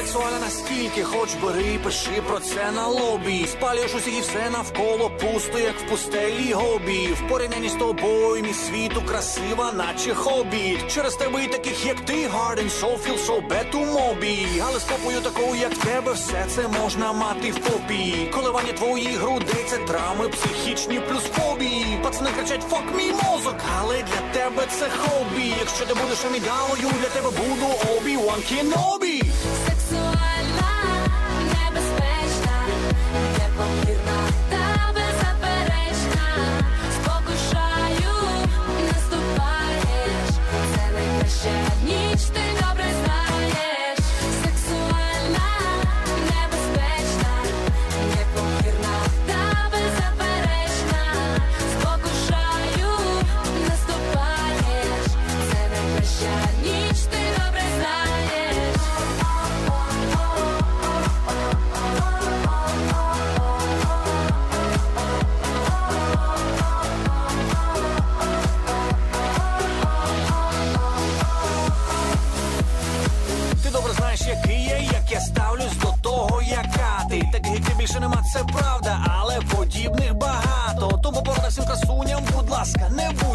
сексуальна настільки, хоч бери, пиши про це на лобі. Спалюєш усіх і все навколо пусто, як в пустелі гобі. В порівнянні з тобою мій світу красива, наче хобі. Через тебе і таких, як ти, hard and soul, feel so bad to мобі. Але з попою такою, як тебе, все це можна мати в попі. Коливання твоїх грудей, це травми психічні плюс фобії. Пацани кричать, fuck мій мозок, але для тебе це хобі. Якщо ти будеш амідалою, для тебе буду Obi-Wan Kenobi. Сексуальна, небезпечна, непомірна та беззаперечна. Спокушаю, наступаєш, це найкраща ніч, ти добре знаєш. Сексуальна, небезпечна, непомірна та беззаперечна. Спокушаю, наступаєш, це найкраща ніч, ти добре знаєш. Ти добре знаєш, який я, як я ставлюсь до того, яка ти. Таких як ти більше нема, це правда, але подібних багато. Тому порада всім красуням, будь ласка, не будь